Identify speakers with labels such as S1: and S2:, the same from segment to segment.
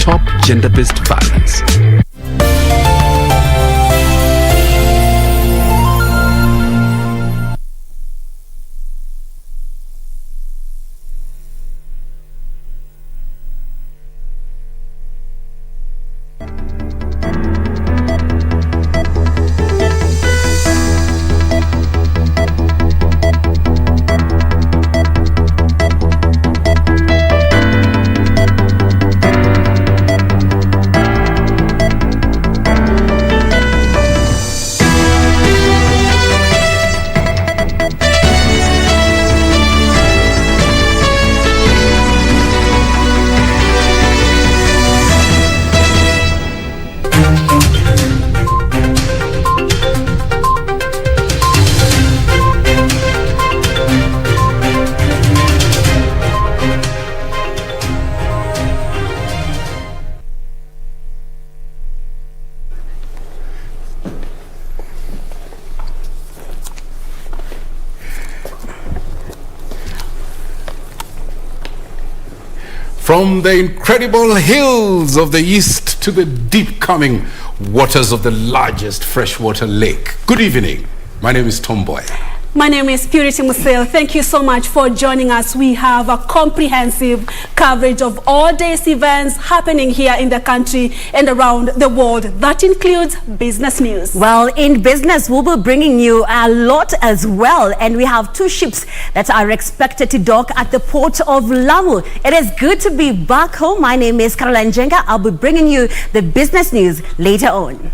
S1: stop gender-based violence.
S2: From the incredible hills of the east to the deep coming waters of the largest freshwater lake. Good evening. My name is Mboya.
S3: My name is Museo. Thank you so much for joining us. We have a comprehensive coverage of all days events happening here in the country and around the world. That includes business news.
S4: Well, in business, we'll be bringing you a lot as well. And we have 2 ships that are expected to dock at the port of Lamu. It is good to be back home. My name is Caroline Jenga. I'll be bringing you the business news later on.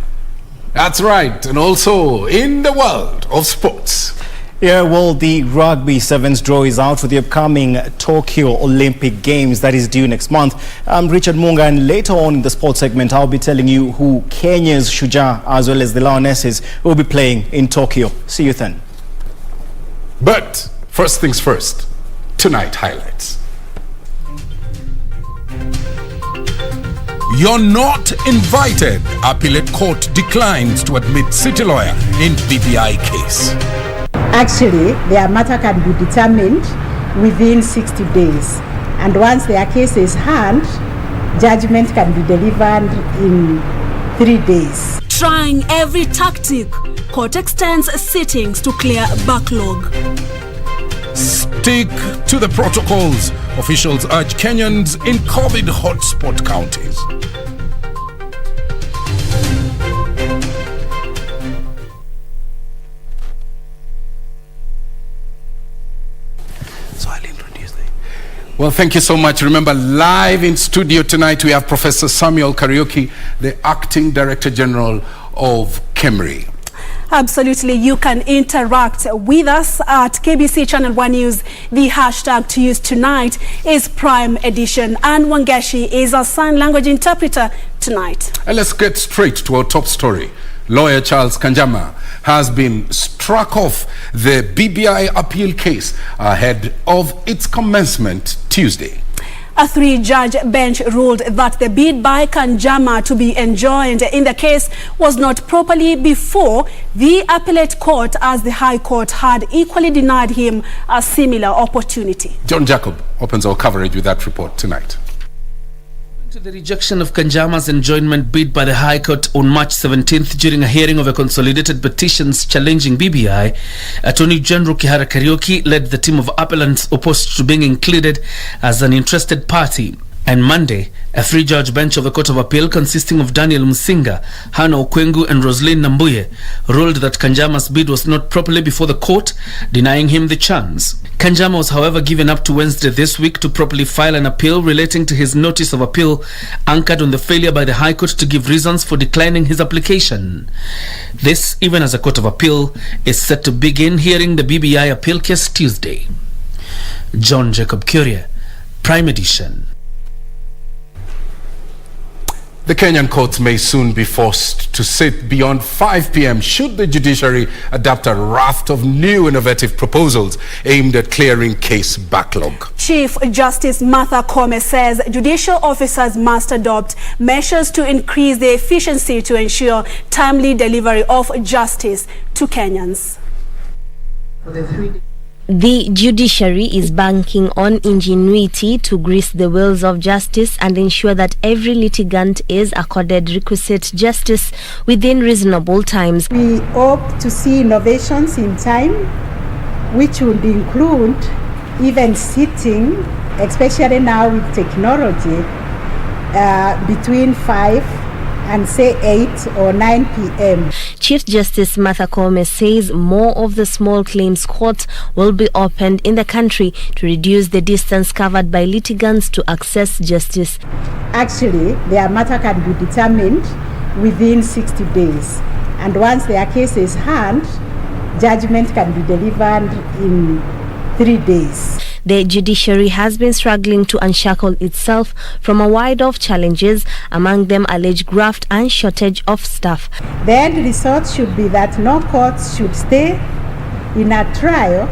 S2: That's right. And also in the world of sports.
S5: Yeah, well, the Rugby Sevens draw is out for the upcoming Tokyo Olympic Games that is due next month. I'm Richard Munga, and later on in the sports segment, I'll be telling you who Kenya's Shujaa as well as the Lionesses will be playing in Tokyo. See you then.
S2: But first things first, tonight highlights. You're not invited. Appellate court declines to admit city lawyer in BBI case.
S6: Actually, their matter can be determined within 60 days. And once their case is heard, judgment can be delivered in 3 days.
S3: Trying every tactic, court extends sittings to clear backlog.
S2: Stick to the protocols. Officials urge Kenyans in COVID hotspot counties. Well, thank you so much. Remember, live in studio tonight, we have Professor Samuel Kariuki, the Acting Director General of KEMRI.
S3: Absolutely. You can interact with us at KBC Channel 1 News. The hashtag to use tonight is Prime Edition. And Wangeshi is a sign language interpreter tonight.
S2: And let's get straight to our top story. Lawyer Charles Kanjama has been struck off the BBI appeal case ahead of its commencement Tuesday.
S3: A 3-judge bench ruled that the bid by Kanjama to be enjoined in the case was not properly before the appellate court, as the High Court had equally denied him a similar opportunity.
S2: John Jacob opens our coverage with that report tonight.
S7: To the rejection of Kanjama's enjoinment bid by the High Court on March 17th during a hearing of a consolidated petitions challenging BBI, Attorney General Kihara Kariuki led the team of appellants opposed to being included as an interested party. And Monday, a 3-judge bench of the Court of Appeal consisting of Daniel Musinga, Hannah Okwengu and Roslyn Nambuye ruled that Kanjama's bid was not properly before the court, denying him the chance. Kanjama was however given up to Wednesday this week to properly file an appeal relating to his notice of appeal anchored on the failure by the High Court to give reasons for declining his application. This even as a Court of Appeal is set to begin hearing the BBI appeal case Tuesday. John Jacob Curia, Prime Edition.
S2: The Kenyan courts may soon be forced to sit beyond 5 p.m. should the judiciary adopt a raft of new innovative proposals aimed at clearing case backlog.
S3: Chief Justice Martha Koome says judicial officers must adopt measures to increase the efficiency to ensure timely delivery of justice to Kenyans.
S8: The judiciary is banking on ingenuity to grease the wheels of justice and ensure that every litigant is accorded requisite justice within reasonable times.
S6: We hope to see innovations in time, which would include even sitting, especially now with technology, between 5 and say 8 or 9 p.m.
S8: Chief Justice Martha Koome says more of the small claims courts will be opened in the country to reduce the distance covered by litigants to access justice.
S6: Actually, their matter can be determined within 60 days. And once their case is heard, judgment can be delivered in 3 days.
S8: The judiciary has been struggling to unshackle itself from a wide of challenges, among them alleged graft and shortage of staff.
S6: The end result should be that no courts should stay in a trial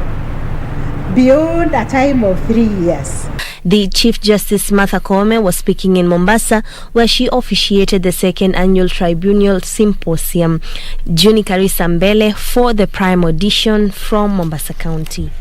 S6: beyond a time of 3 years.
S8: The Chief Justice Martha Koome was speaking in Mombasa, where she officiated the second annual tribunal symposium. Juni Karisa Mbele for the Prime Audition from Mombasa County.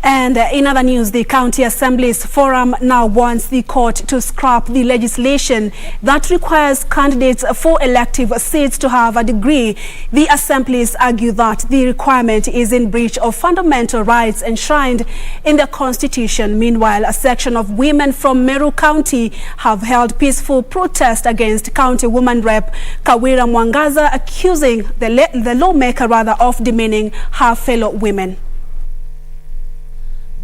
S3: And in other news, the County Assembly's Forum now wants the court to scrap the legislation that requires candidates for elective seats to have a degree. The assemblies argue that the requirement is in breach of fundamental rights enshrined in the Constitution. Meanwhile, a section of women from Meru County have held peaceful protest against County Woman Rep Kawira Mwangaza, accusing the lawmaker of demeaning her fellow women.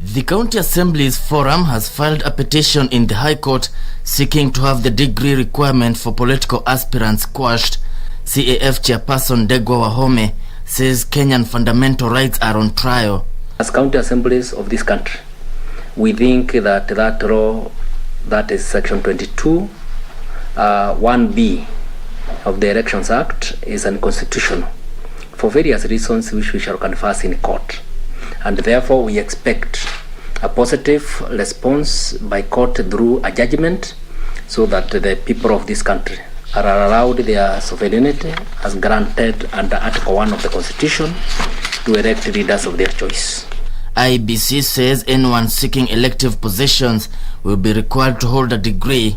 S9: The County Assembly's Forum has filed a petition in the High Court seeking to have the degree requirement for political aspirants quashed. CAF Chairperson Degwa Wahome says Kenyan fundamental rights are on trial.
S10: As county assemblies of this country, we think that law, that is Section 22, 1B of the Elections Act, is unconstitutional for various reasons which we shall converse in court. And therefore we expect a positive response by court through a judgment, so that the people of this country are allowed their sovereignty as granted under Article 1 of the Constitution to elect leaders of their choice.
S9: IBC says anyone seeking elective positions will be required to hold a degree.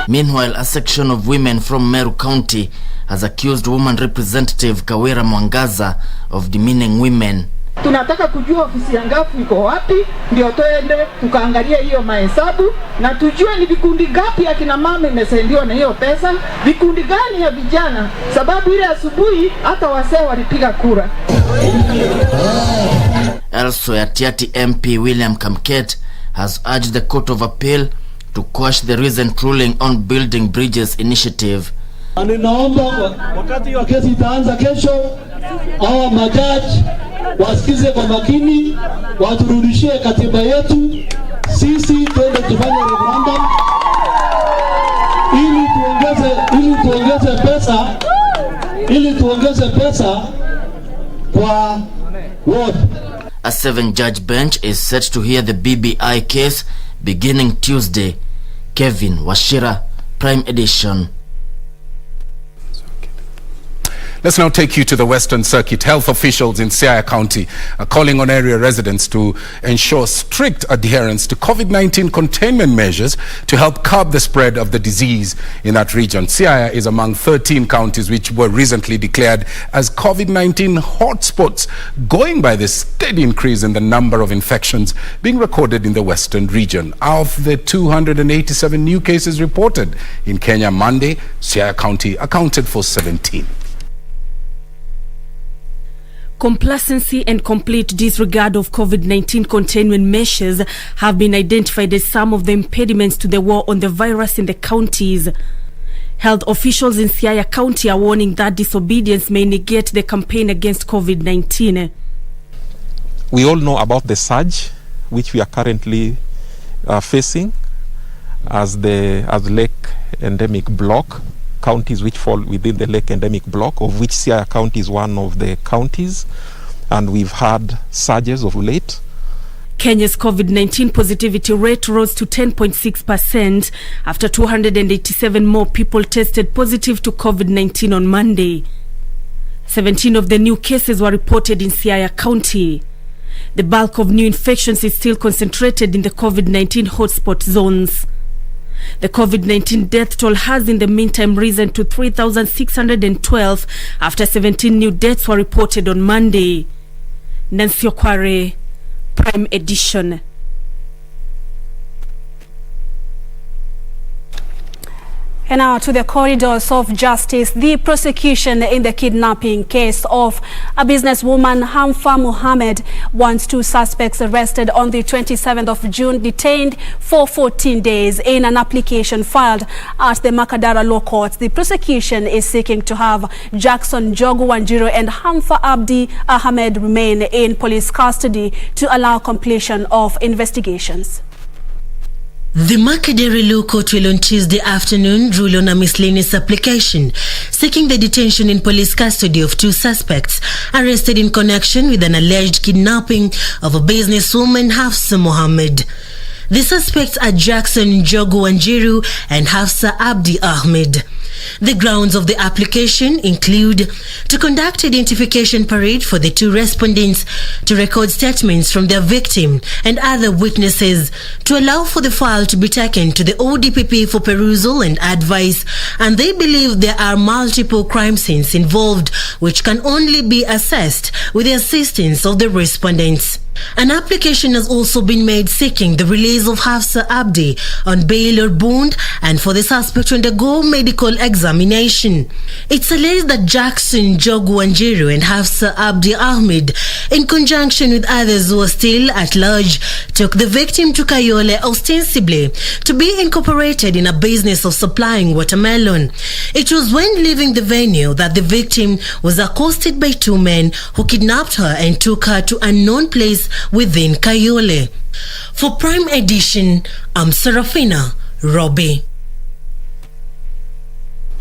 S9: Meanwhile, a section of women from Meru County has accused woman representative Kawira Mwangaza of demeaning women.
S11: Tunataka kujua ofisi ya ngafu iko wapi, ndio tuende tukaangalia hiyo mahesabu na tujue ni vikundi gapi akina mama imesendiwa na hiyo pesa, vikundi gani ya vijana, sababu ile asubuhi hata wasee walipiga kura.
S9: Elsewhere, Tiati MP William Kamket has urged the Court of Appeal to quash the recent ruling on Building Bridges initiative.
S12: Ninaomba wakati wa kesi itaanza kesho, hawa majaji wasikize kwa makini, waturudishie katiba yetu, sisi twende tufanye referendum ili tuongeze pesa kwa ward.
S9: A 7-judge bench is set to hear the BBI case beginning Tuesday. Kevin Washira, Prime Edition.
S2: Let's now take you to the Western Circuit. Health officials in Siaya County are calling on area residents to ensure strict adherence to COVID-19 containment measures to help curb the spread of the disease in that region. Siaya is among 13 counties which were recently declared as COVID-19 hotspots, going by the steady increase in the number of infections being recorded in the Western region. Of the 287 new cases reported in Kenya Monday, Siaya County accounted for 17.
S13: Complacency and complete disregard of COVID-19 containment measures have been identified as some of the impediments to the war on the virus in the counties. Health officials in Siaya County are warning that disobedience may negate the campaign against COVID-19.
S14: We all know about the surge which we are currently facing as lake endemic block. Counties which fall within the lake endemic block, of which Siaya County is one of the counties, and we've had surges of late.
S13: Kenya's COVID-19 positivity rate rose to 10.6% after 287 more people tested positive to COVID-19 on Monday. 17 of the new cases were reported in Siaya County. The bulk of new infections is still concentrated in the COVID-19 hotspot zones. The COVID-19 death toll has in the meantime risen to 3,612 after 17 new deaths were reported on Monday. Nancy Okware, Prime Edition.
S3: And now to the corridors of justice. The prosecution in the kidnapping case of a businesswoman, Hamfa Mohammed, wants 2 suspects arrested on the 27th of June detained for 14 days in an application filed at the Makadara Law Courts. The prosecution is seeking to have Jackson Jogu Wanjiru and Hamfa Abdi Ahmed remain in police custody to allow completion of investigations.
S15: The Makadara Law Court will on Tuesday afternoon rule on a miscellaneous application seeking the detention in police custody of 2 suspects arrested in connection with an alleged kidnapping of a businesswoman, Hafsa Mohammed. The suspects are Jackson Jogu Wanjiru and Hafsa Abdi Ahmed. The grounds of the application include to conduct identification parade for the 2 respondents, to record statements from their victim and other witnesses, to allow for the file to be taken to the ODPP for perusal and advice, and they believe there are multiple crime scenes involved which can only be assessed with the assistance of the respondents. An application has also been made seeking the release of Hafsa Abdi on bail or bond and for the suspect to undergo medical examination. It's alleged that Jackson Jogu Wanjiru and Hafsa Abdi Ahmed, in conjunction with others who are still at large, took the victim to Kayole ostensibly to be incorporated in a business of supplying watermelon. It was when leaving the venue that the victim was accosted by 2 men who kidnapped her and took her to a known place within Kayole. For Prime Edition, I'm Serafina Robbie.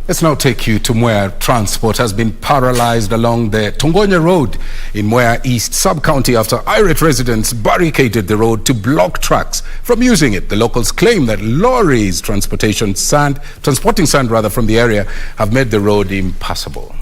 S2: Let's now take you to Mboya. Transport has been paralyzed along the Tongonya Road in Mboya East Sub-County after irate residents barricaded the road to block trucks from using it. The locals claim that lorries transporting sand from the area have made the road impassable.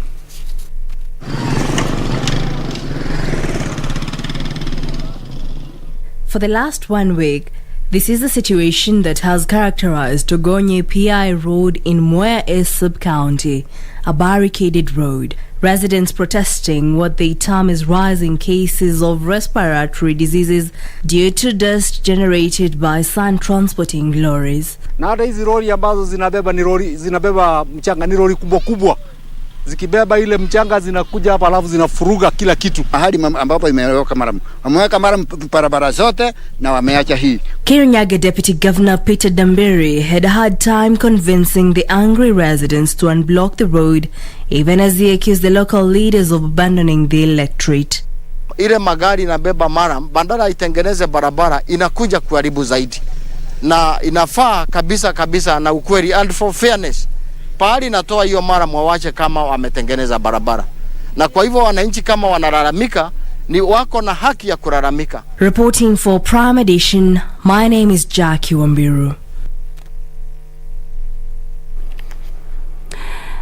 S16: For the last 1 week, this is the situation that has characterized Togonye PI Road in Mboya East Sub-County, a barricaded road. Residents protesting what they term as rising cases of respiratory diseases due to dust generated by sand transporting lorries.
S17: Na hata hizi lori ambazo zinabeba mchanga ni lori kubwa kubwa. Zikibeba ile mchanga zinakuja hapa alafu zinafuruga kila kitu.
S18: Mahali ambapo wameweka mara barabara zote na wameacha hii.
S16: Kirinyaga Deputy Governor Peter Dambiri had a hard time convincing the angry residents to unblock the road, even as he accused the local leaders of abandoning the electorate.
S17: Ile magari inabeba mara bandara itengeneze barabara inakuja kuharibu zaidi. Na inafaa kabisa na ukweli and for fairness. Pahali natoa hiyo mara mwawache kama wametengeneza barabara. Na kwa hivyo wananchi kama wanalalamika ni wako na haki ya kulalamika.
S16: Reporting for Prime Edition, my name is Jackie Wambiru.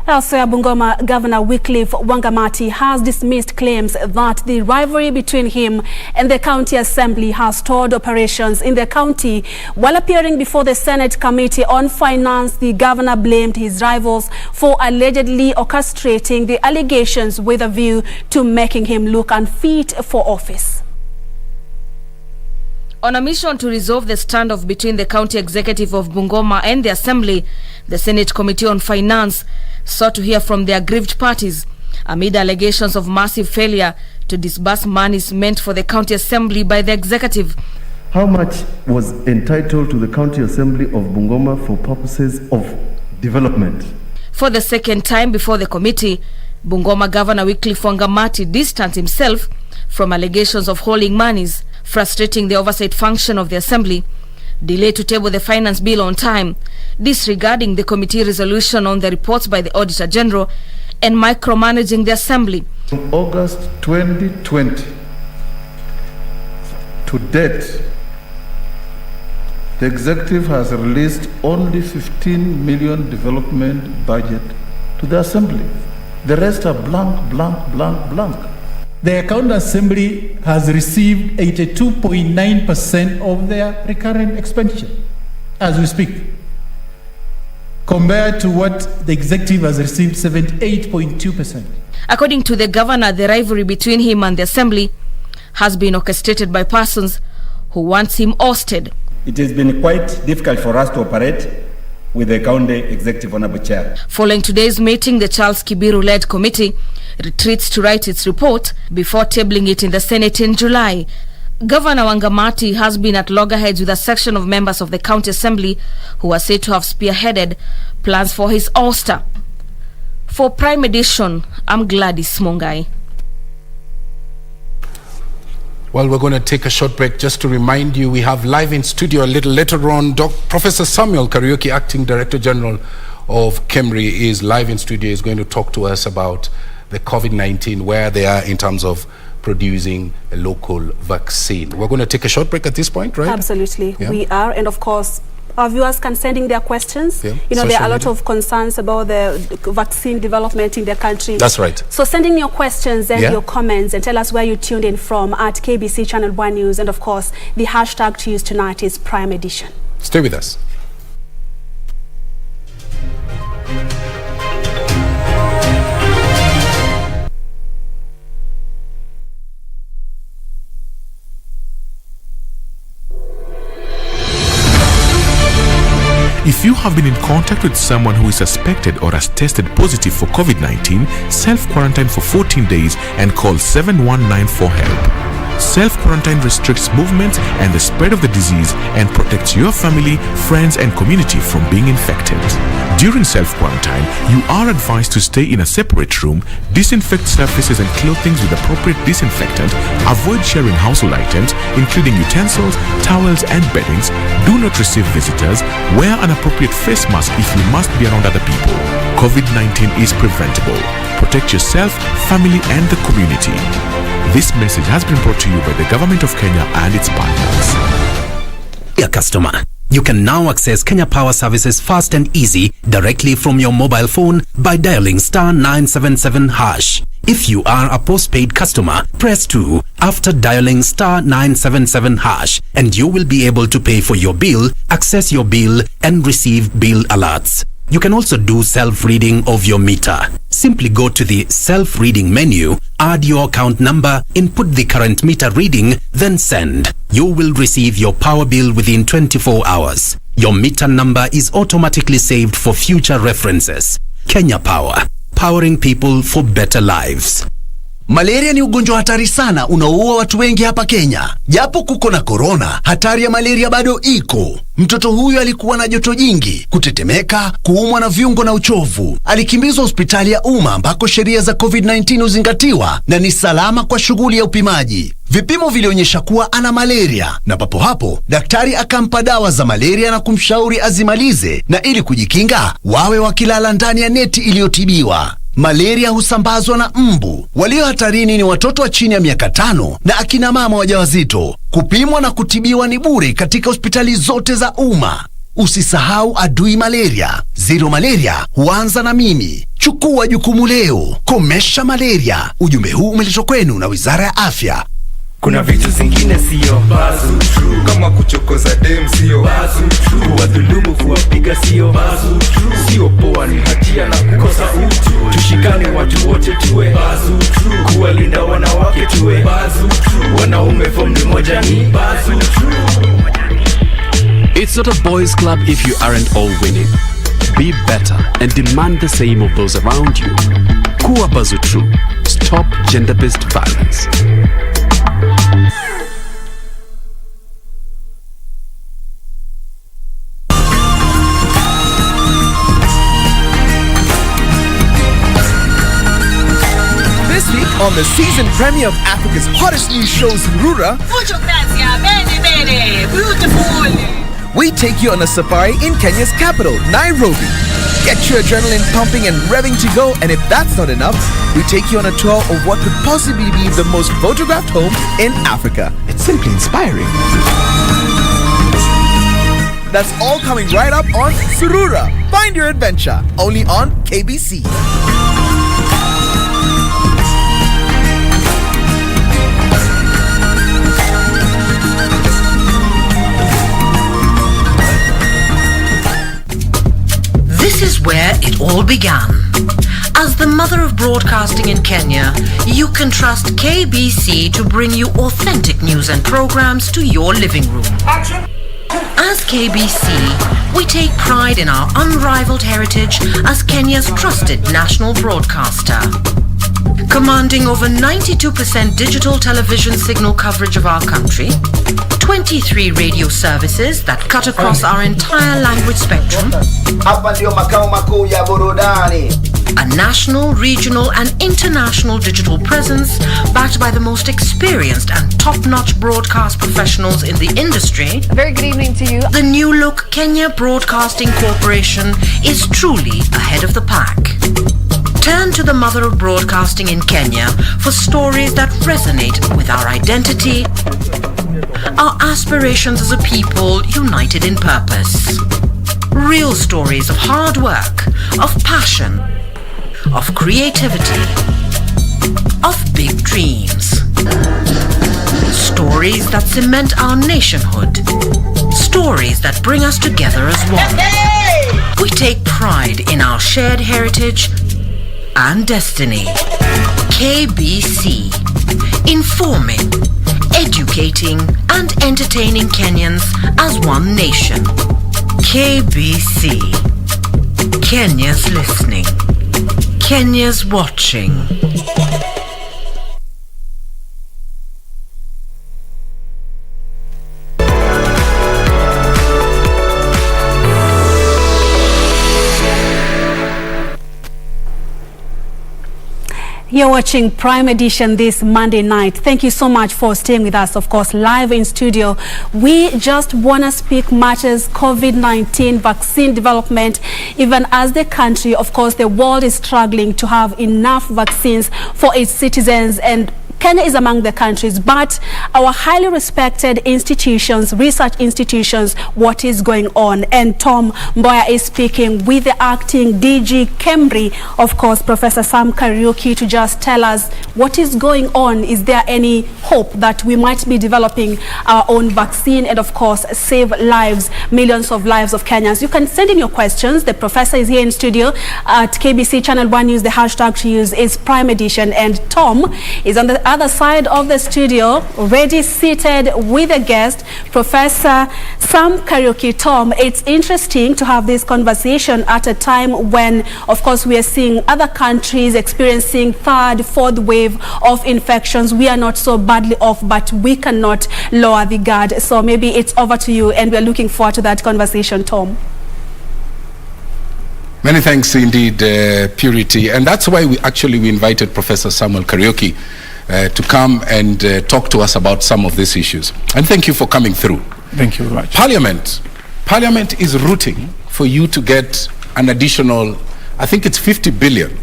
S3: Elsewhere, Bungoma Governor Wycliffe Wangamati has dismissed claims that the rivalry between him and the county assembly has stalled operations in the county. While appearing before the Senate Committee on Finance, the governor blamed his rivals for allegedly orchestrating the allegations with a view to making him look unfit for office.
S19: On a mission to resolve the standoff between the county executive of Bungoma and the assembly, the Senate Committee on Finance sought to hear from the aggrieved parties amid allegations of massive failure to disburse monies meant for the county assembly by the executive.
S20: How much was entitled to the county assembly of Bungoma for purposes of development?
S19: For the second time before the committee, Bungoma Governor Wycliffe Wangamati distanced himself from allegations of holding monies, frustrating the oversight function of the assembly, delay to table the finance bill on time, disregarding the committee resolution on the reports by the Auditor General, and micromanaging the assembly.
S20: From August 2020 to date, the executive has released only 15 million development budget to the assembly.
S12: The rest are blank, blank, blank, blank. The County Assembly has received 82.9% of their recurrent expenditure as we speak, compared to what the executive has received 78.2%.
S19: According to the governor, the rivalry between him and the assembly has been orchestrated by persons who wants him ousted.
S21: It has been quite difficult for us to operate with the county executive honorable chair.
S19: Following today's meeting, the Charles Kibiru-led committee retreats to write its report before tabling it in the Senate in July. Governor Wangamati has been at loggerheads with a section of members of the county assembly who are said to have spearheaded plans for his ouster. For Prime Edition, I'm Gladys Mongai.
S2: Well, we're going to take a short break. Just to remind you, we have live in studio a little later on, Professor Samuel Kariuki, Acting Director General of KEMRI, is live in studio. He's going to talk to us about the COVID-19, where they are in terms of producing a local vaccine. We're going to take a short break at this point, right?
S3: Absolutely,
S2: yeah.
S3: We are. And of course, our viewers can send in their questions.
S2: Yeah.
S3: You know, there are a lot of concerns about the vaccine development in the country.
S2: That's right.
S3: So send in your questions and your comments and tell us where you tuned in from at KBC Channel 1 News. And of course, the hashtag to use tonight is Prime Edition.
S2: Stay with us.
S22: If you have been in contact with someone who is suspected or has tested positive for COVID-19, self-quarantine for 14 days and call 7194 for help. Self-quarantine restricts movement and the spread of the disease and protects your family, friends and community from being infected. During self-quarantine, you are advised to stay in a separate room, disinfect surfaces and clothing with appropriate disinfectant, avoid sharing household items, including utensils, towels and beddings, do not receive visitors, wear an appropriate face mask if you must be around other people. COVID-19 is preventable. Protect yourself, family and the community. This message has been brought to you by the Government of Kenya and its partners.
S23: Dear customer, you can now access Kenya Power services fast and easy directly from your mobile phone by dialing *977#. If you are a postpaid customer, press 2 after dialing *977# and you will be able to pay for your bill, access your bill and receive bill alerts. You can also do self-reading of your meter. Simply go to the self-reading menu, add your account number, input the current meter reading, then send. You will receive your power bill within 24 hours. Your meter number is automatically saved for future references. Kenya Power, powering people for better lives.
S24: Malaria ni ugonjwa hatari sana unaoua watu wengi hapa Kenya. Japo kuko na corona, hatari ya malaria bado iko. Mtoto huyu alikuwa na joto jingi, kutetemeka, kuumwa na viungo na uchovu. Alikimbizwa hospitali ya umma ambako sheria za COVID-19 uzingatiwa na ni salama kwa shughuli ya upimaji. Vipimo vilionyesha kuwa ana malaria na papo hapo daktari akampa dawa za malaria na kumshauri azimalize, na ili kujikinga wawe wakilala ndani ya neti iliyotibiwa. Malaria husambazwa na mbu. Walio hatarini ni watoto wa chini ya miaka 5 na akina mama wajawazito. Kupimwa na kutibiwa ni bure katika hospitali zote za umma. Usisahau adui malaria. Zero malaria huanza na mimi. Chukua jukumu leo. Komesha malaria. Ujumbe huu umeletwa kwenu na Wizara ya Afya.
S25: Kuna vitu zingine sio bazu true, kama kuchokoza dem sio bazu true, kuwadhulumu kuwapiga sio bazu true, sio poa ni hatia na kukosa utu. Tushikane watu wote tuwe bazu true, kuwalinda wanawake tuwe bazu true, wanaume form ni moja ni bazu true.
S1: It's not a boys club if you aren't all winning. Be better and demand the same of those around you. Kuwa bazu true. Stop gender-based violence.
S26: On the season premiere of Africa's hottest new show, Surura, we take you on a safari in Kenya's capital, Nairobi. Get your adrenaline pumping and revving to go, and if that's not enough, we take you on a tour of what could possibly be the most photographed home in Africa. It's simply inspiring. That's all coming right up on Surura. Find your adventure, only on KBC.
S4: where it all began. As the mother of broadcasting in Kenya, you can trust KBC to bring you authentic news and programs to your living room. As KBC, we take pride in our unrivaled heritage as Kenya's trusted national broadcaster. Commanding over 92% digital television signal coverage of our country, 23 radio services that cut across our entire language spectrum, a national, regional and international digital presence backed by the most experienced and top-notch broadcast professionals in the industry.
S5: Very good evening to you.
S4: The new look Kenya Broadcasting Corporation is truly ahead of the pack. Turn to the mother of broadcasting in Kenya for stories that resonate with our identity, our aspirations as a people united in purpose. Real stories of hard work, of passion, of creativity, of big dreams. Stories that cement our nationhood. Stories that bring us together as one. We take pride in our shared heritage and destiny. KBC, informing, educating and entertaining Kenyans as one nation. KBC, Kenya's listening, Kenya's watching.
S3: You're watching Prime Edition this Monday night. Thank you so much for staying with us, of course, live in studio. We just want to speak matters COVID-19 vaccine development, even as the country, of course, the world is struggling to have enough vaccines for its citizens, and Kenya is among the countries, but our highly respected institutions, research institutions, what is going on? And Tom Mboya is speaking with the acting DG KEMRI, of course, Professor Sam Kariuki, to just tell us what is going on. Is there any hope that we might be developing our own vaccine and, of course, save lives, millions of lives of Kenyans? You can send in your questions. The professor is here in studio at KBC Channel 1 News. The hashtag to use is Prime Edition, and Tom is on the other side of the studio, already seated with a guest, Professor Sam Kariuki. Tom, it's interesting to have this conversation at a time when, of course, we are seeing other countries experiencing third, fourth wave of infections. We are not so badly off, but we cannot lower the guard. So maybe it's over to you, and we're looking forward to that conversation, Tom.
S2: Many thanks indeed, Purity. And that's why we invited Professor Samuel Kariuki to come and talk to us about some of these issues. And thank you for coming through.
S6: Thank you very much.
S2: Parliament is rooting for you to get an additional, I think it's 50 billion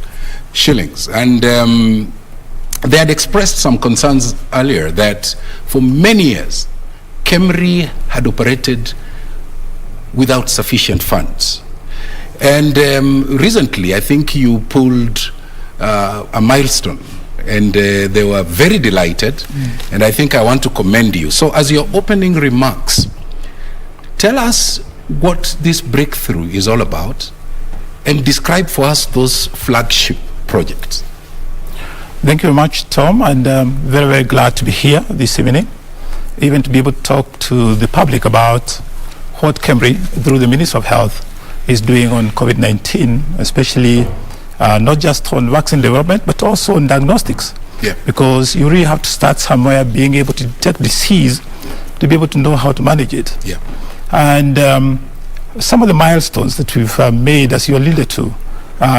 S2: shillings. And they had expressed some concerns earlier that for many years, KEMRI had operated without sufficient funds. And recently, I think you pulled a milestone, and they were very delighted, and I think I want to commend you. So as your opening remarks, tell us what this breakthrough is all about, and describe for us those flagship projects.
S6: Thank you very much, Tom, and very, very glad to be here this evening, even to be able to talk to the public about what KEMRI, through the Ministry of Health, is doing on COVID-19, especially not just on vaccine development, but also on diagnostics.
S2: Yeah.
S6: Because you really have to start somewhere, being able to detect disease to be able to know how to manage it.
S2: Yeah.
S6: And some of the milestones that we've made, as you alluded to,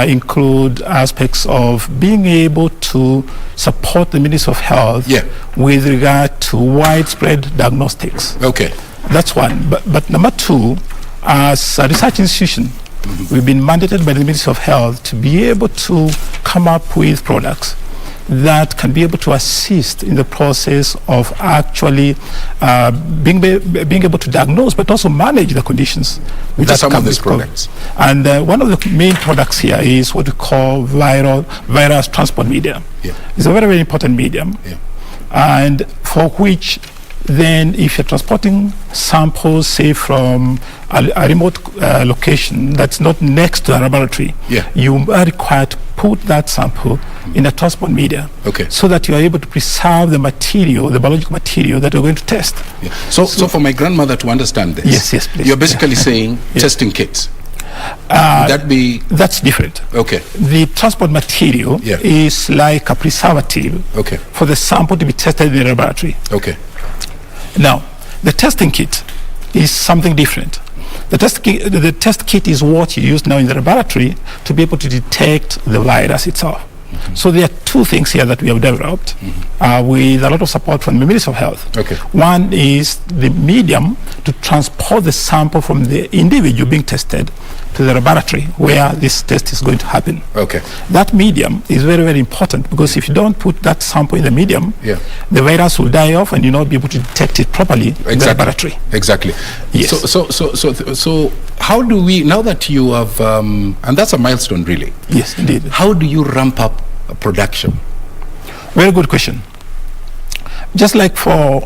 S6: include aspects of being able to support the Ministry of Health with regard to widespread diagnostics.
S2: Okay.
S6: That's one. But number two, as a research institution, we've been mandated by the Ministry of Health to be able to come up with products that can be able to assist in the process of actually being able to diagnose, but also manage the conditions.
S2: What are some of these products?
S6: And one of the main products here is what we call virus transport medium.
S2: Yeah.
S6: It's a very, very important medium, and for which then if you're transporting samples, say from a remote location that's not next to a laboratory, you are required to put that sample in a transport media, so that you are able to preserve the material, the biological material that you're going to test.
S2: So for my grandmother to understand this,
S6: yes, please.
S2: You're basically saying testing kits.
S6: That's different. The transport material is like a preservative for the sample to be tested in the laboratory. Now, the testing kit is something different. The test kit is what you use now in the laboratory to be able to detect the virus itself. So there are two things here that we have developed with a lot of support from the Ministry of Health. One is the medium to transport the sample from the individual being tested to the laboratory where this test is going to happen. That medium is very, very important, because if you don't put that sample in the medium, the virus will die off and you'll not be able to detect it properly in the laboratory. Yes.
S2: So how do we, now that you have, and that's a milestone really.
S6: Yes, indeed.
S2: How do you ramp up production?
S6: Very good question. Just like for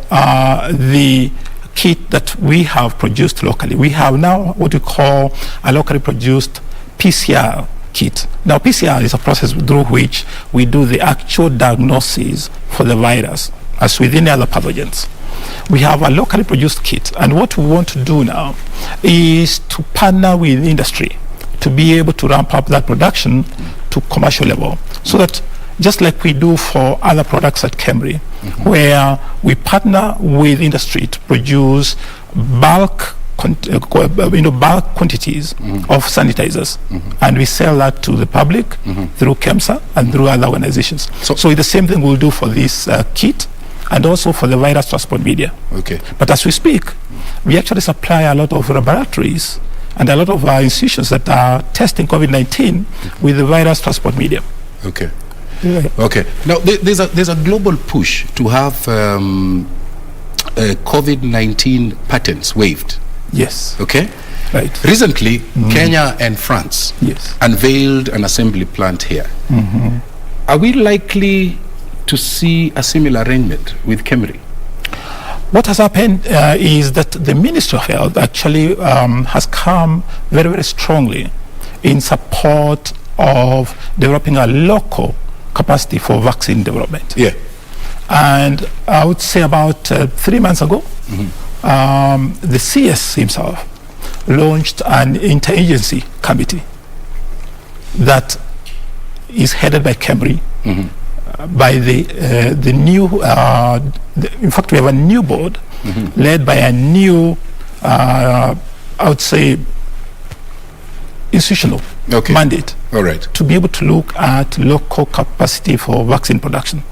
S6: the kit that we have produced locally, we have now what we call a locally produced PCR kit. Now, PCR is a process through which we do the actual diagnosis for the virus, as with any other pathogens. We have a locally produced kit, and what we want to do now is to partner with industry to be able to ramp up that production to commercial level, so that just like we do for other products at Kemri, where we partner with industry to produce bulk quantities of sanitizers, and we sell that to the public through KEMSA and through other organizations. So the same thing we'll do for this kit and also for the virus transport media. But as we speak, we actually supply a lot of laboratories and a lot of institutions that are testing COVID-19 with the virus transport media.
S2: Now, there's a global push to have COVID-19 patents waived.
S6: Yes.
S2: Right. Recently, Kenya and France unveiled an assembly plant here. Are we likely to see a similar arrangement with Kemri?
S6: What has happened is that the Ministry of Health actually has come very, very strongly in support of developing a local capacity for vaccine development. And I would say about 3 months ago, the CS himself launched an interagency committee that is headed by Kemri, by the new, in fact, we have a new board led by a new, I would say, institutional mandate to be able to look at local capacity for vaccine production.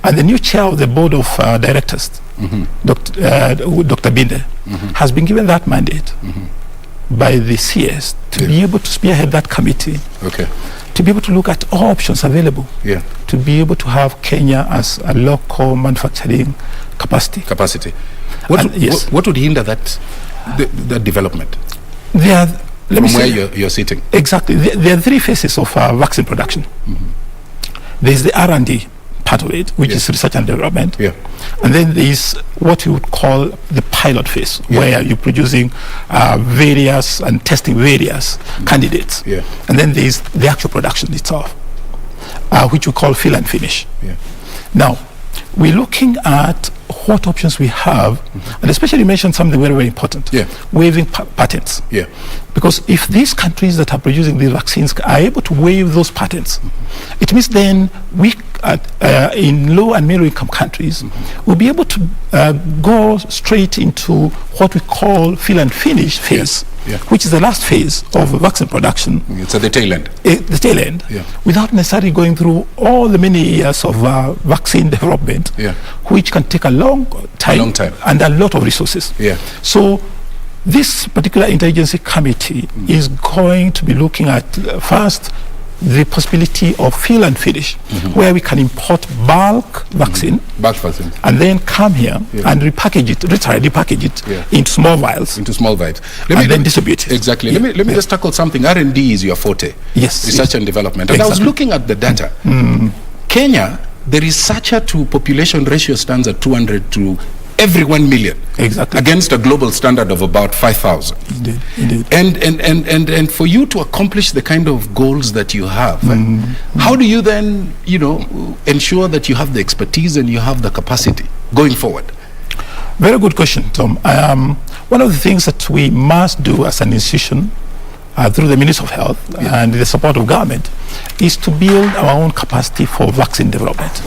S6: And the new chair of the board of directors, Dr. Binde, has been given that mandate by the CS to be able to spearhead that committee, to be able to look at all options available, to be able to have Kenya as a local manufacturing capacity.
S2: What would hinder that development? From where you're sitting?
S6: Exactly. There are three phases of vaccine production. There's the R&D part of it, which is research and development. And then there's what you would call the pilot phase, where you're producing various and testing various candidates. And then there's the actual production itself, which we call fill and finish. Now, we're looking at what options we have, and especially you mentioned something very, very important, waiving patents. Because if these countries that are producing these vaccines are able to waive those patents, it means then we, in low and middle income countries, will be able to go straight into what we call fill and finish phase, which is the last phase of vaccine production.
S2: It's at the tail end.
S6: The tail end, without necessarily going through all the many years of vaccine development, which can take a long time and a lot of resources. So this particular interagency committee is going to be looking at first the possibility of fill and finish, where we can import bulk vaccine, and then come here and repackage it, repackage it into small vials.
S2: And
S6: then distribute it.
S2: Let me just tackle something. R&D is your forte. Research and development. And I was looking at the data. Kenya, the researcher to population ratio stands at 200 to every 1 million.
S6: Exactly.
S2: Against a global standard of about 5,000.
S6: Indeed.
S2: And for you to accomplish the kind of goals that you have, how do you then, ensure that you have the expertise and you have the capacity going forward?
S6: Very good question, Tom. One of the things that we must do as an institution, through the Ministry of Health and the support of government, is to build our own capacity for vaccine development.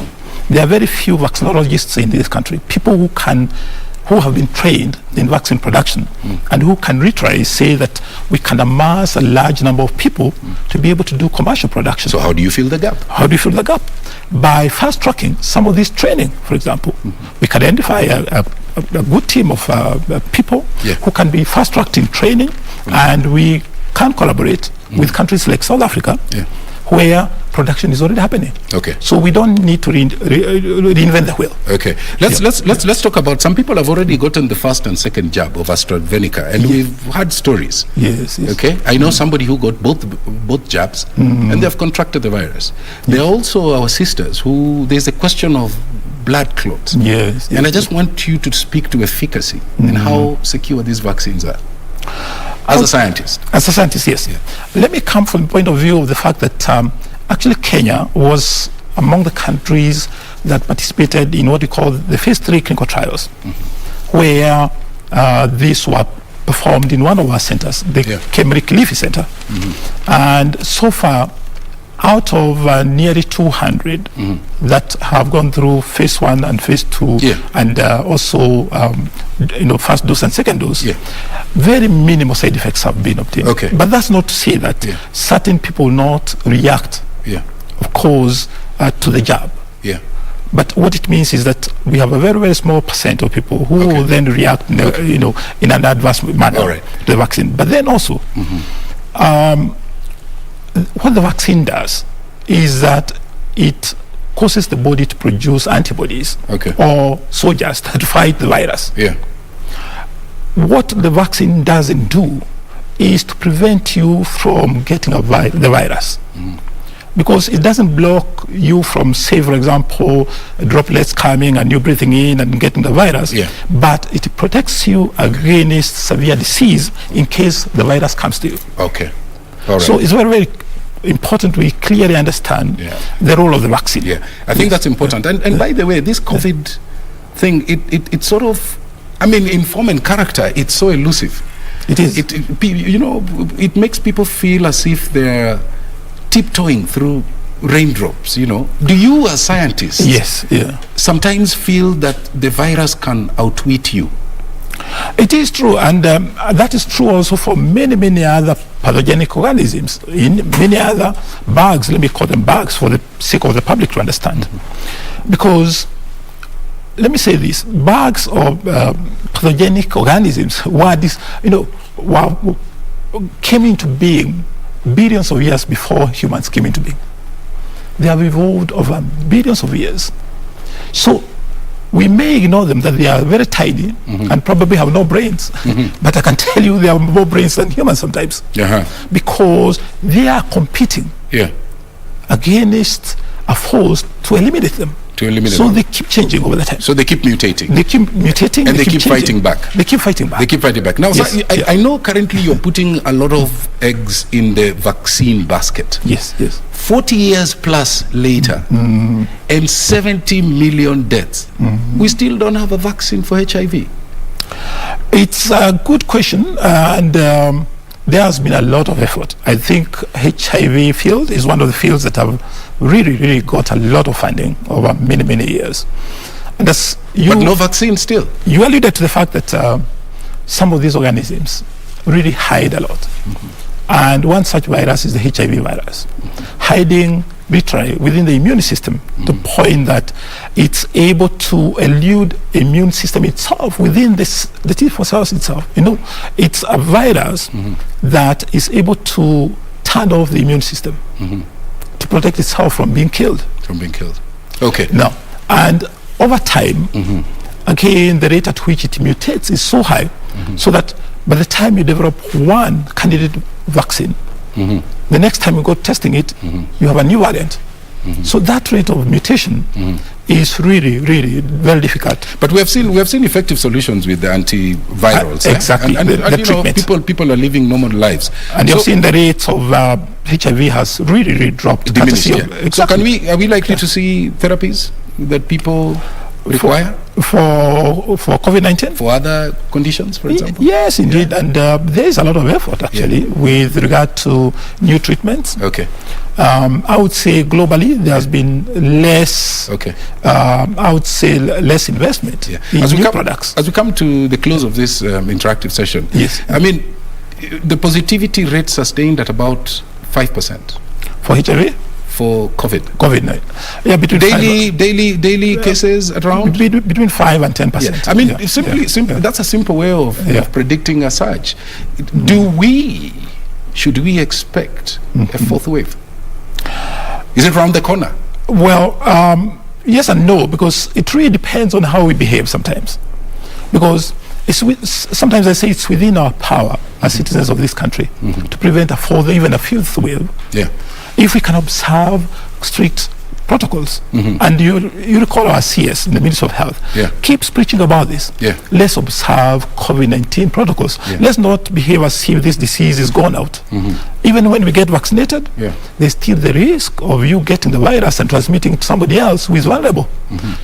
S6: There are very few vaccinologists in this country, people who have been trained in vaccine production and who can literally say that we can amass a large number of people to be able to do commercial production.
S2: So how do you fill the gap?
S6: How do you fill the gap? By fast-tracking some of this training, for example. We can identify a good team of people who can be fast-tracked in training, and we can collaborate with countries like South Africa, where production is already happening.
S2: Okay.
S6: So we don't need to reinvent the wheel.
S2: Okay. Let's talk about, some people have already gotten the first and second jab of AstraZeneca, and we've had stories.
S6: Yes.
S2: Okay. I know somebody who got both jabs, and they've contracted the virus. There are also our sisters who, there's a question of blood clots.
S6: Yes.
S2: And I just want you to speak to efficacy and how secure these vaccines are. As a scientist.
S6: As a scientist, yes. Let me come from the point of view of the fact that actually Kenya was among the countries that participated in what we call the phase 3 clinical trials, where these were performed in one of our centers, the Kemrick Leafy Center. And so far, out of nearly 200 that have gone through phase 1 and phase 2, and also first dose and second dose, very minimal side effects have been obtained.
S2: Okay.
S6: But that's not to say that certain people will not react, of course, to the jab. But what it means is that we have a very, very small percent of people who will then react, in an adverse manner to the vaccine. But then also, what the vaccine does is that it causes the body to produce antibodies or soldiers to fight the virus. What the vaccine doesn't do is to prevent you from getting the virus. Because it doesn't block you from, say, for example, droplets coming and you breathing in and getting the virus, but it protects you against severe disease in case the virus comes to you.
S2: Okay. All right.
S6: So it's very, very important we clearly understand the role of the vaccine.
S2: I think that's important. And by the way, this COVID thing, it sort of, in form and character, it's so elusive.
S6: It is.
S2: It makes people feel as if they're tiptoeing through raindrops, Do you as scientists sometimes feel that the virus can outwit you?
S6: It is true, and that is true also for many, many other pathogenic organisms in many other bugs. Let me call them bugs for the sake of the public to understand. Because, let me say this, bugs or pathogenic organisms came into being billions of years before humans came into being. They have evolved over billions of years. So we may ignore them, that they are very tiny and probably have no brains. But I can tell you they have more brains than humans sometimes. Because they are competing against a force to eliminate them. So they keep changing over the time.
S2: So they keep mutating.
S6: They keep mutating.
S2: And they keep fighting back.
S6: They keep fighting back.
S2: They keep fighting back. Now, yes, I know currently you're putting a lot of eggs in the vaccine basket.
S6: Yes.
S2: 40 years plus later, and 70 million deaths. We still don't have a vaccine for HIV.
S6: It's a good question, and there has been a lot of effort. I think HIV field is one of the fields that have really got a lot of funding over many, many years. And but
S2: no vaccine still.
S6: You alluded to the fact that some of these organisms really hide a lot. And one such virus is the HIV virus, hiding literally within the immune system to the point that it's able to elude the immune system itself within the T4 cells itself. It's a virus that is able to turn off the immune system to protect itself from being killed.
S2: Okay.
S6: Now, and over time, again, the rate at which it mutates is so high, so that by the time you develop one candidate vaccine, the next time you go testing it, you have a new variant. So that rate of mutation is really, really very difficult.
S2: But we have seen effective solutions with the antivirals.
S6: Exactly.
S2: And you know, people are living normal lives.
S6: And you've seen the rates of HIV has really dropped.
S2: Diminished. Yeah. Exactly. So are we likely to see therapies that people require
S6: for COVID-19?
S2: For other conditions, for example?
S6: Yes, indeed. Yeah. And there is a lot of effort, actually, with regard to new treatments.
S2: Okay.
S6: I would say globally there has been less, I would say less investment in new products.
S2: As we come to the close of this interactive session,
S6: yes,
S2: I mean, the positivity rate sustained at about 5%.
S6: For HIV?
S2: For COVID-19.
S6: Yeah, between
S2: daily cases around
S6: between 5 and 10%.
S2: Yeah. I mean, simply that's a simple way of predicting a surge. Should we expect a fourth wave? Is it around the corner?
S6: Well, yes and no, because it really depends on how we behave sometimes. Because sometimes I say it's within our power as citizens of this country to prevent a fourth, even a fifth wave.
S2: Yeah.
S6: If we can observe strict protocols, and you recall our CS, the Ministry of Health, keeps preaching about this.
S2: Yeah.
S6: Let's observe COVID-19 protocols. Yeah. Let's not behave as if this disease is gone out. Even when we get vaccinated, there's still the risk of you getting the virus and transmitting it to somebody else who is vulnerable.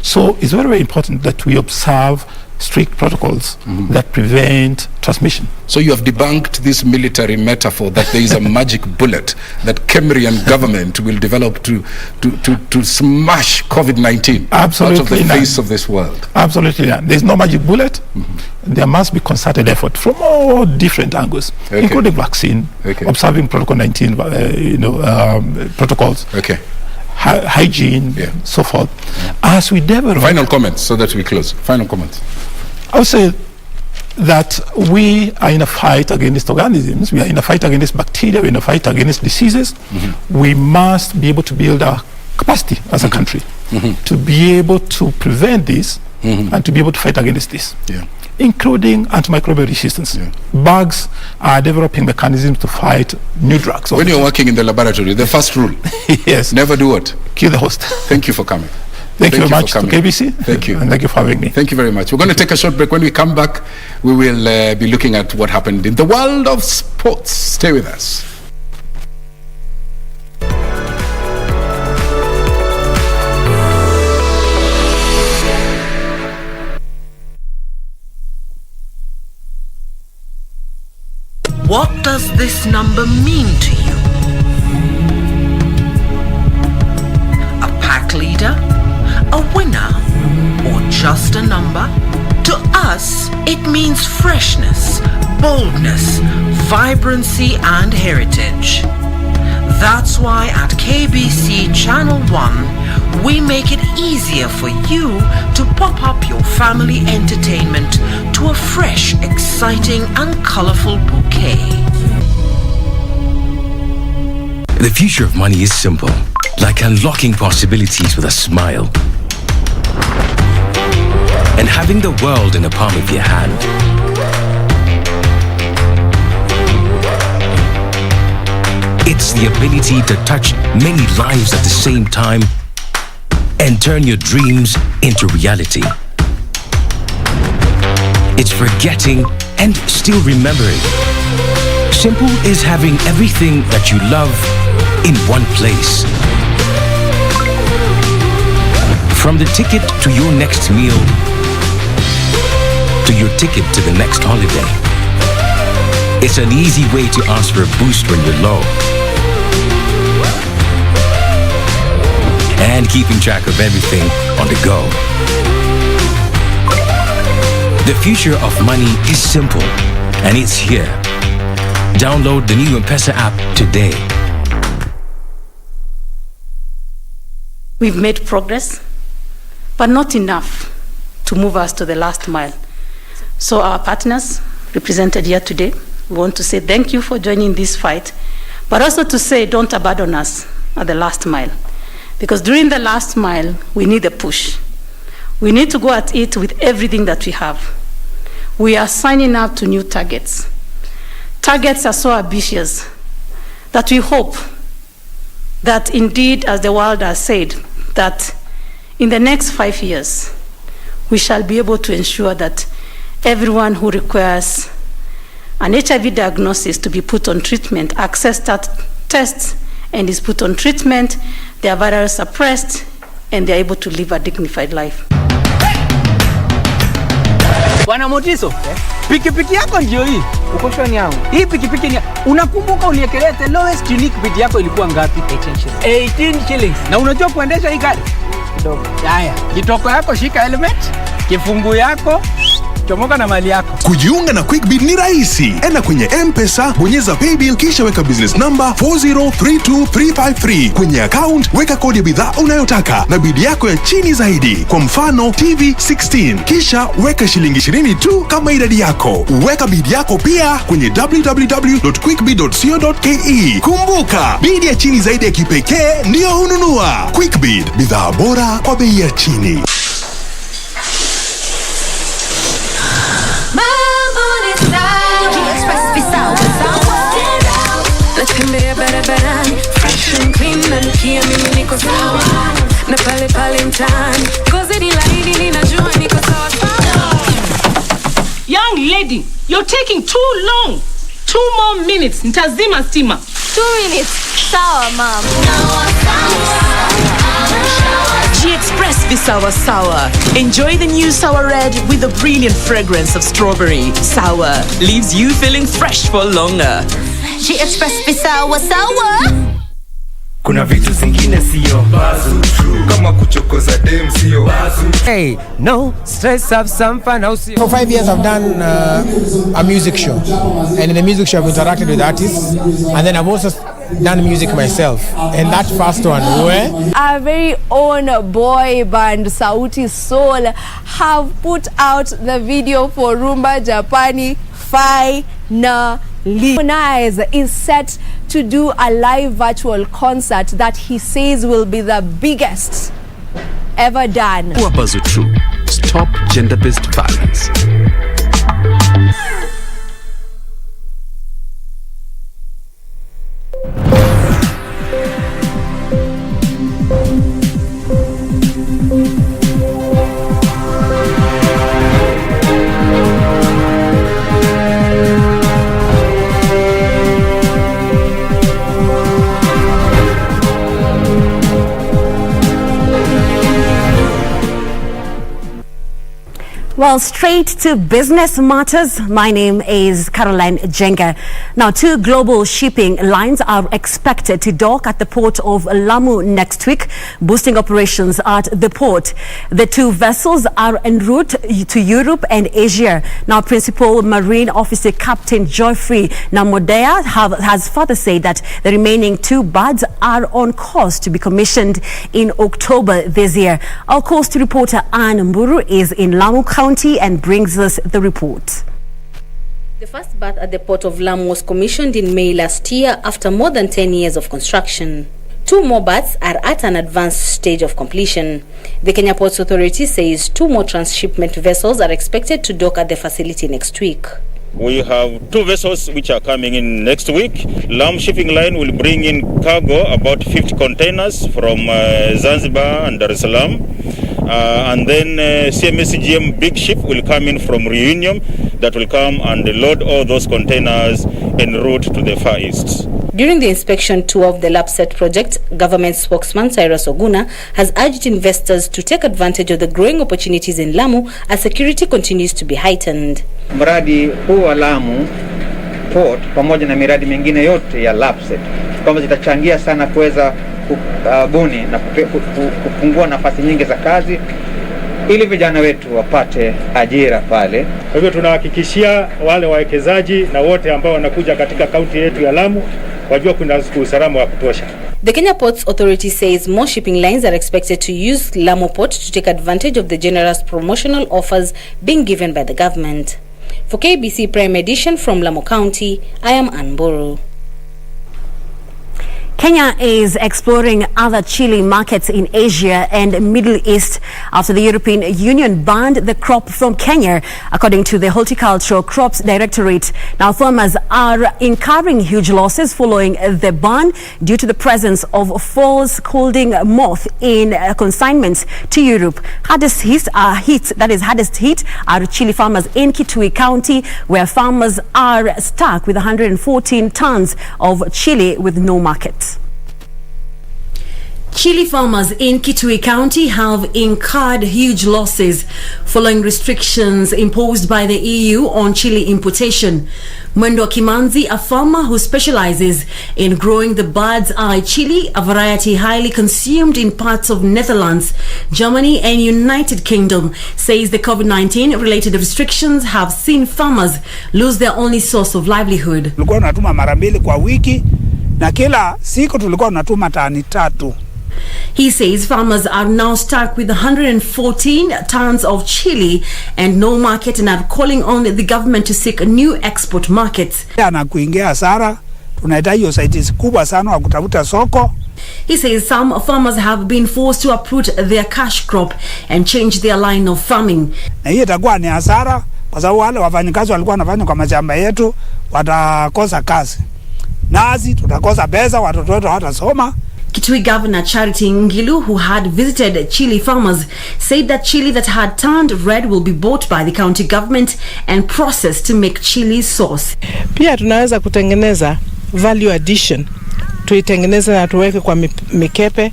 S6: So it's very, very important that we observe strict protocols that prevent transmission.
S2: So you have debunked this military metaphor that there is a magic bullet that Cameroon government will develop to smash COVID-19 out of the face of this world.
S6: Absolutely not. There's no magic bullet. There must be concerted effort from all different angles, including vaccine, observing protocol 19, protocols. Hygiene, so forth. As we develop.
S2: Final comments, so that we close. Final comments.
S6: I would say that we are in a fight against organisms. We are in a fight against bacteria. We're in a fight against diseases. We must be able to build our capacity as a country to be able to prevent this and to be able to fight against this. Including antimicrobial resistance. Bugs are developing mechanisms to fight new drugs.
S2: When you're working in the laboratory, the first rule, never do what?
S6: Kill the host.
S2: Thank you for coming.
S6: Thank you very much to KBC.
S2: Thank you.
S6: And thank you for having me.
S2: Thank you very much. We're going to take a short break. When we come back, we will be looking at what happened in the world of sports. Stay with us.
S4: What does this number mean to you? A pack leader? A winner? Or just a number? To us, it means freshness, boldness, vibrancy and heritage. That's why at KBC Channel 1, we make it easier for you to pop up your family entertainment to a fresh, exciting and colorful bouquet.
S5: The future of money is simple, like unlocking possibilities with a smile. And having the world in the palm of your hand. It's the ability to touch many lives at the same time and turn your dreams into reality. It's forgetting and still remembering. Simple is having everything that you love in one place. From the ticket to your next meal, to your ticket to the next holiday. It's an easy way to ask for a boost when you're low. And keeping track of everything on the go. The future of money is simple, and it's here. Download the new M-Pesa app today.
S7: We've made progress, but not enough to move us to the last mile. So our partners represented here today, we want to say thank you for joining this fight, but also to say don't abandon us at the last mile. Because during the last mile, we need a push. We need to go at it with everything that we have. We are signing up to new targets. Targets are so ambitious that we hope that indeed, as the world has said, that In the next 5 years, we shall be able to ensure that everyone who requires an HIV diagnosis to be put on treatment, access that tests, and is put on treatment, their virus suppressed, and they're able to live a dignified life.
S8: Bwana Motiso, pikipiki yako ndio hii. Uko shwani yangu. Hii pikipiki ni unakumbuka uniekelea the lowest unique bid yako ilikuwa ngapi? 18 shillings. Na unajua kuendesha hii gari? Kidogo. Haya, kitoko yako shika helmet, kifungu yako chomoka na mali yako.
S9: Kujiunga na QuickBid ni rahisi. Enda kwenye M-Pesa, bonyeza paybill kisha weka business number 4032353. Kwenye account weka kodi ya bidhaa unayotaka na bid yako ya chini zaidi. Kwa mfano TV 16. Kisha weka shilingi 20 tu kama idadi yako. Weka bid yako pia kwenye www.quickbid.co.ke. Kumbuka, bid ya chini zaidi ya kipekee ndio hununua. QuickBid, bidhaa bora kwa bei ya chini.
S10: Fresh and clean na nukia mimi niko sawa na pale pale mtaani ngozi ni laini ninajua niko sawa sawa.
S11: Young lady, you're taking too long. 2 more minutes nitazima stima.
S10: 2 minutes. Sawa mom.
S13: G-Express Visawa Sour. Enjoy the new Sour Red with the brilliant fragrance of strawberry. Sour leaves you feeling fresh for longer.
S10: G-Express Visawa Sour.
S25: Kuna vitu zingine sio bazu true kama kuchokoza dem sio bazu.
S14: Hey, no stress, have some fun.
S27: For 5 years I've done a music show, and in the music show I've interacted with artists, and then I've also done music myself. And that first one, where
S16: our very own boy band Sauti Sol have put out the video for Rumba Japani finally. Harmonize is set to do a live virtual concert that he says will be the biggest ever done.
S1: Kuabazu True. Stop gender-based violence.
S28: Well, straight to business matters. My name is Caroline Jenga. Now, 2 global shipping lines are expected to dock at the port of Lamu next week, boosting operations at the port. The 2 vessels are en route to Europe and Asia. Now, Principal Marine Officer Captain Geoffrey Mboya has further said that the remaining 2 berths are on course to be commissioned in October this year. Our coast reporter Ann Mburu is in Lamu County and brings us the report.
S29: The first berth at the port of Lamu was commissioned in May last year after more than 10 years of construction. 2 more berths are at an advanced stage of completion. The Kenya Ports Authority says 2 more transshipment vessels are expected to dock at the facility next week.
S30: We have 2 vessels which are coming in next week. Lamu Shipping Line will bring in cargo, about 50 containers from Zanzibar and Dar es Salaam. And then CMSCGM big ship will come in from Reunion that will come and load all those containers en route to the Far East.
S29: During the inspection tour of the LAPSET project, government spokesman Cyrus Oguna has urged investors to take advantage of the growing opportunities in Lamu as security continues to be heightened.
S31: Mradi huu wa Lamu Port pamoja na miradi mingine yote ya LAPSET kwamba zitachangia sana kuweza kubuni na kupungua nafasi nyingi za kazi ili vijana wetu wapate ajira pale.
S32: Kwa hivyo tunahakikishia wale wawekezaji na wote ambao wanakuja katika kaunti yetu ya Lamu wajua kuna usalama wa kutosha.
S29: The Kenya Ports Authority says more shipping lines are expected to use Lamu Port to take advantage of the generous promotional offers being given by the government. For KBC Prime Edition from Lamu County, I am Ann Mburu.
S28: Kenya is exploring other chili markets in Asia and Middle East after the European Union banned the crop from Kenya, according to the Horticultural Crops Directorate. Now, farmers are incurring huge losses following the ban due to the presence of false coding moth in consignments to Europe. Hardest hit are chili farmers in Kitui County, where farmers are stuck with 114 tons of chili with no market. Chili farmers in Kitui County have incurred huge losses following restrictions imposed by the EU on chili importation. Mwendo Kimanzi, a farmer who specializes in growing the bird's eye chili, a variety highly consumed in parts of Netherlands, Germany and United Kingdom, says the COVID-19 related restrictions have seen farmers lose their only source of livelihood.
S3: Tulikuwa tunatuma mara mbili kwa wiki na kila siku tulikuwa tunatuma tani 3.
S28: He says farmers are now stuck with 114 tons of chili and no market and are calling on the government to seek new export markets.
S3: Na kuingia hasara, tunahitaji usaidizi kubwa sana wa kutafuta soko.
S28: He says some farmers have been forced to uproot their cash crop and change their line of farming.
S3: Na hiyo itakuwa ni hasara kwa sababu wale wafanyikazi walikuwa wanafanya kwa mashamba yetu watakosa kazi. Nazi tutakosa pesa, watoto wetu hawatasoma.
S28: Kitui Governor Charity Ngilu, who had visited chili farmers, said that chili that had turned red will be bought by the county government and processed to make chili sauce.
S12: Pia tunaweza kutengeneza value addition. Tuitengeneze na tuweke kwa mikepe,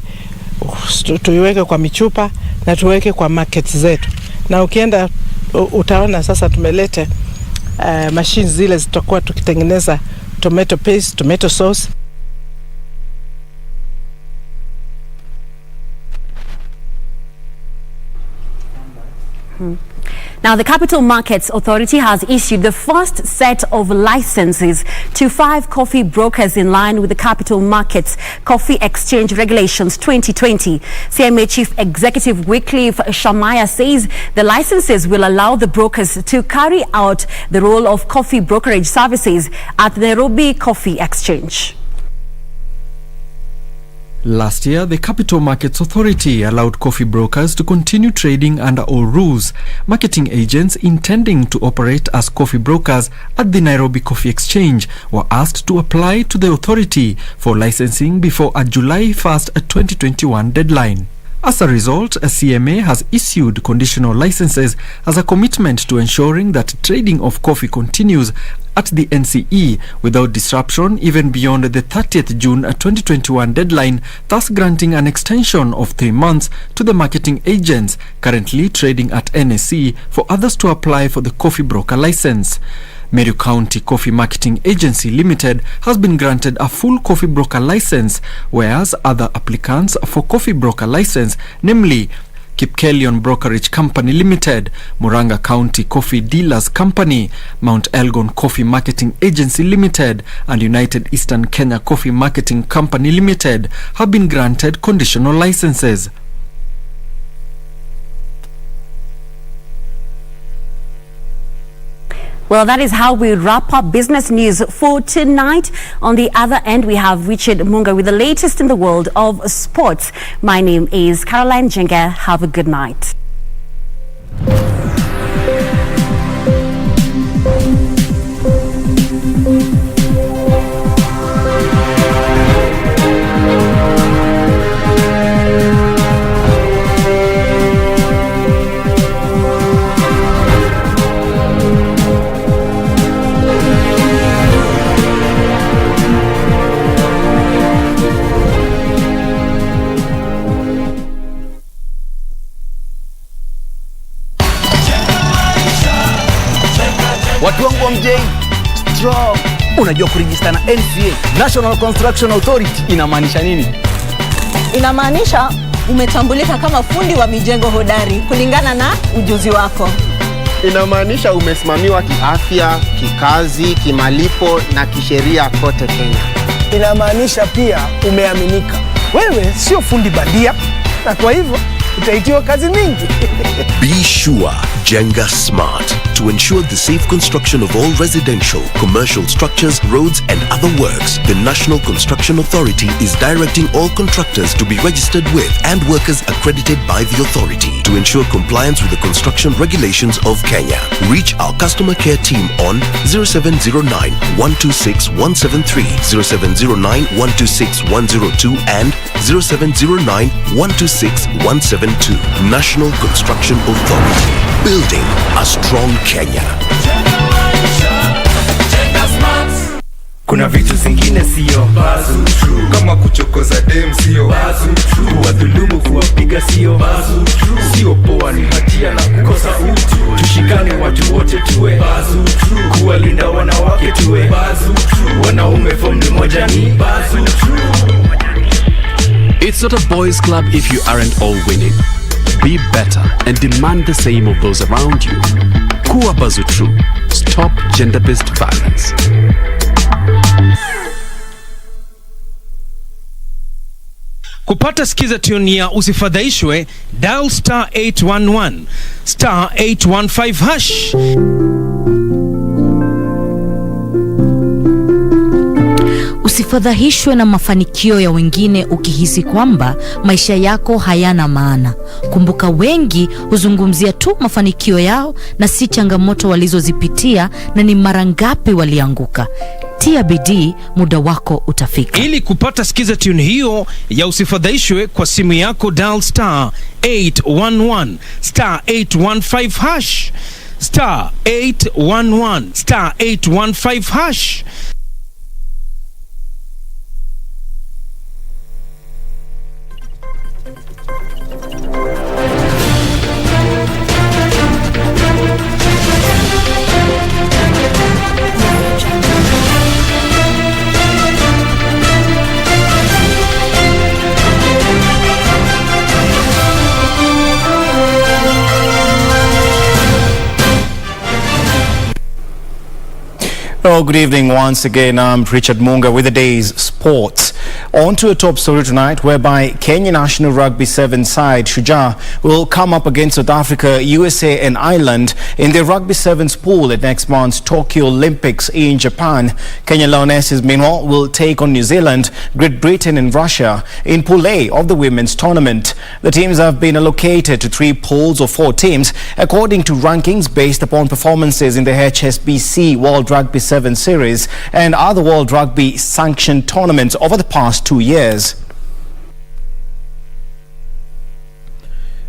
S12: tuiweke kwa michupa na tuweke kwa markets zetu. Na ukienda utaona sasa tumelete machines zile zitakuwa tukitengeneza tomato paste, tomato sauce.
S28: Now, the Capital Markets Authority has issued the first set of licenses to 5 coffee brokers in line with the Capital Markets Coffee Exchange Regulations 2020. CMA Chief Executive Wycliffe Shamaya says the licenses will allow the brokers to carry out the role of coffee brokerage services at the Nairobi Coffee Exchange.
S15: Last year, the Capital Markets Authority allowed coffee brokers to continue trading under all rules. Marketing agents intending to operate as coffee brokers at the Nairobi Coffee Exchange were asked to apply to the authority for licensing before a July 1st, 2021 deadline. As a result, a CMA has issued conditional licenses as a commitment to ensuring that trading of coffee continues at the NCE without disruption even beyond the 30th June 2021 deadline, thus granting an extension of 3 months to the marketing agents currently trading at NSE for others to apply for the coffee broker license. Meru County Coffee Marketing Agency Limited has been granted a full coffee broker license, whereas other applicants for coffee broker license, namely Kipkelion Brokerage Company Limited, Muranga County Coffee Dealers Company, Mount Elgon Coffee Marketing Agency Limited, and United Eastern Kenya Coffee Marketing Company Limited have been granted conditional licenses.
S28: Well, that is how we wrap up business news for tonight. On the other end, we have Richard Munga with the latest in the world of sports. My name is Caroline Jenga. Have a good night.
S17: Watu wangu wa mjei, strong. Unajua kurejista na NCA, National Construction Authority, inamaanisha nini?
S18: Inamaanisha umetambulika kama fundi wa mijengo hodari kulingana na ujuzi wako.
S19: Inamaanisha umesimamiwa kiafya, kikazi, kimalipo na kisheria kote Kenya.
S18: Inamaanisha pia umeaminika. Wewe sio fundi bandia na kwa hivyo utaitiwa kazi mingi.
S20: Be sure, jenga smart.
S2: To ensure the safe construction of all residential, commercial structures, roads and other works, the National Construction Authority is directing all contractors to be registered with and workers accredited by the authority to ensure compliance with the construction regulations of Kenya. Reach our customer care team on 0709 126 173, 0709 126 102 and 0709 126 172. National Construction Authority. Building a strong Kenya.
S25: Kuna vitu zingine sio bazu true, kama kuchokoza dem sio bazu true, kuwadhulumu kuwapiga sio bazu true, sio poa ni hatia na kukosa utu. Tushikane watu wote tuwe bazu true, kuwalinda wanawake tuwe bazu true, wanaume form moja ni bazu true.
S1: It's not a boys club if you aren't all winning. Be better and demand the same of those around you. Kuwa bazu true. Stop gender-based violence.
S4: Kupata skiza tune ya usifadhaishwe, dial star 811 star 815 hash.
S5: Usifadhaishwe na mafanikio ya wengine ukihisi kwamba maisha yako hayana maana. Kumbuka, wengi huzungumzia tu mafanikio yao na si changamoto walizozipitia na ni mara ngapi walianguka. Tia bidii, muda wako utafika.
S4: Ili kupata skiza tune hiyo ya usifadhaishwe kwa simu yako, dial star 811 star 815 hash, star 811 star 815 hash.
S6: Well, good evening once again. I'm Richard Munga with the day's sports. On to a top story tonight, whereby Kenya national rugby 7 side Shujaa will come up against South Africa, USA and Ireland in the rugby 7's pool at next month's Tokyo Olympics in Japan. Kenya Lionesses, meanwhile, will take on New Zealand, Great Britain and Russia in Pool A of the women's tournament. The teams have been allocated to 3 pools of 4 teams according to rankings based upon performances in the HSBC World Rugby 7 Series and other World Rugby sanctioned tournaments over the past 2 years.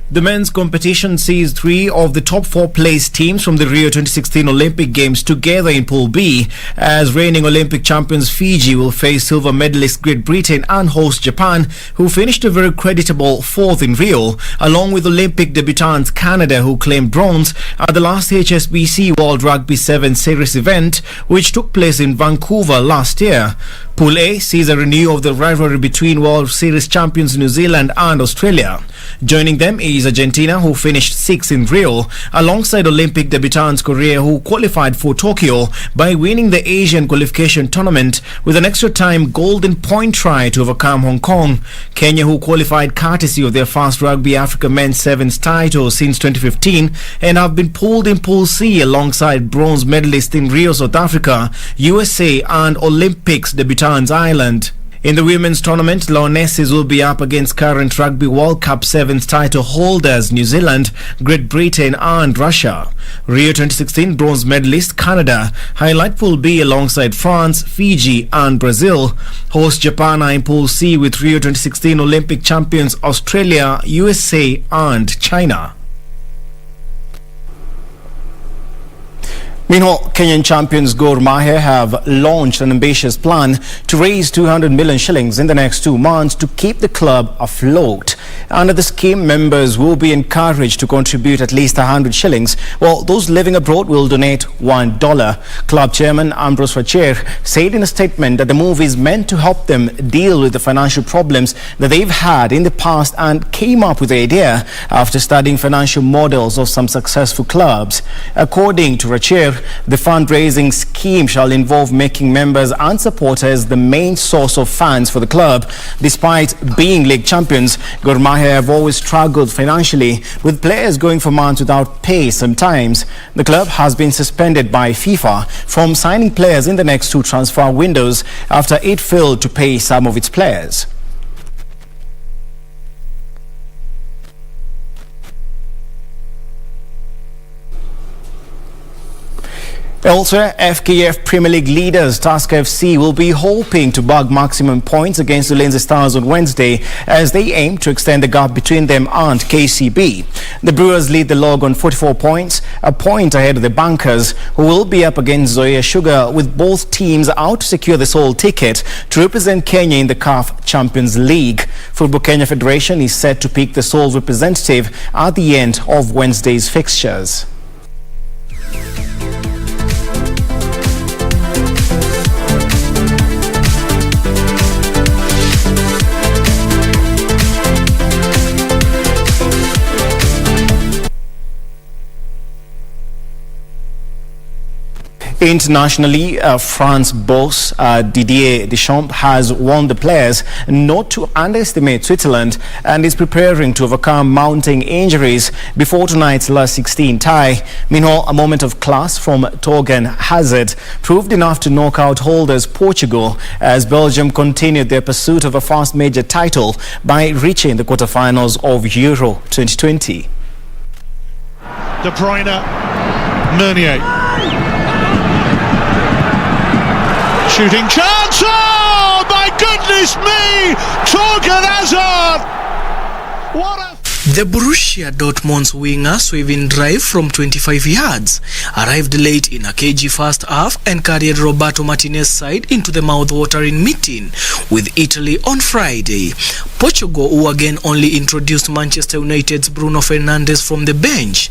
S6: The men's competition sees 3 of the top 4 placed teams from the Rio 2016 Olympic Games together in Pool B, as reigning Olympic champions Fiji will face silver medalist Great Britain and host Japan, who finished a very creditable 4th in Rio, along with Olympic debutants Canada, who claimed bronze at the last HSBC World Rugby 7 Series event, which took place in Vancouver last year. Pool A sees a renewal of the rivalry between World Series champions New Zealand and Australia. Joining them is Argentina, who finished 6th in Rio, alongside Olympic debutants Korea, who qualified for Tokyo by winning the Asian qualification tournament with an extra time golden point try to overcome Hong Kong. Kenya, who qualified courtesy of their first Rugby Africa Men's 7s title since 2015 and have been pulled in Pool C alongside bronze medalists in Rio, South Africa, USA and Olympics debutants Ireland. In the women's tournament, Lionesses will be up against current Rugby World Cup 7's title holders New Zealand, Great Britain and Russia. Rio 2016 bronze medalist Canada highlight Pool B alongside France, Fiji and Brazil. Host Japan are in Pool C with Rio 2016 Olympic champions Australia, USA and China. Meanwhile, Kenyan champions Gor Mahia have launched an ambitious plan to raise 200 million shillings in the next 2 months to keep the club afloat. Under the scheme, members will be encouraged to contribute at least 100 shillings, while those living abroad will donate $1. Club chairman Ambrose Facher said in a statement that the move is meant to help them deal with the financial problems that they've had in the past, and came up with the idea after studying financial models of some successful clubs. According to Facher, year. The fundraising scheme shall involve making members and supporters the main source of funds for the club. Despite being league champions, Gor Mahia have always struggled financially, with players going for months without pay sometimes. The club has been suspended by FIFA from signing players in the next 2 transfer windows after it failed to pay some of its players. Elsewhere, FKF Premier League leaders Tusker FC will be hoping to bag maximum points against the Ulinzi Stars on Wednesday as they aim to extend the gap between them and KCB. The Brewers lead the log on 44 points, a point ahead of the Bankers, who will be up against Zoya Sugar, with both teams out to secure the sole ticket to represent Kenya in the CAF Champions League. Football Kenya Federation is set to pick the sole representative at the end of Wednesday's fixtures. Internationally, France boss Didier Deschamps has warned the players not to underestimate Switzerland and is preparing to overcome mounting injuries before tonight's last 16 tie. Meanwhile, a moment of class from Torgan Hazard proved enough to knock out holders Portugal as Belgium continued their pursuit of a first major title by reaching the quarterfinals of Euro 2020.
S7: De Bruyne, Meunier. Shooting chance! Oh, my goodness me! Torgan Hazard! What a...
S8: The Borussia Dortmund's winger swerving drive from 25 yards arrived late in a cagey first half and carried Roberto Martinez's side into the mouth-watering meeting with Italy on Friday. Portugal, who again only introduced Manchester United's Bruno Fernandes from the bench,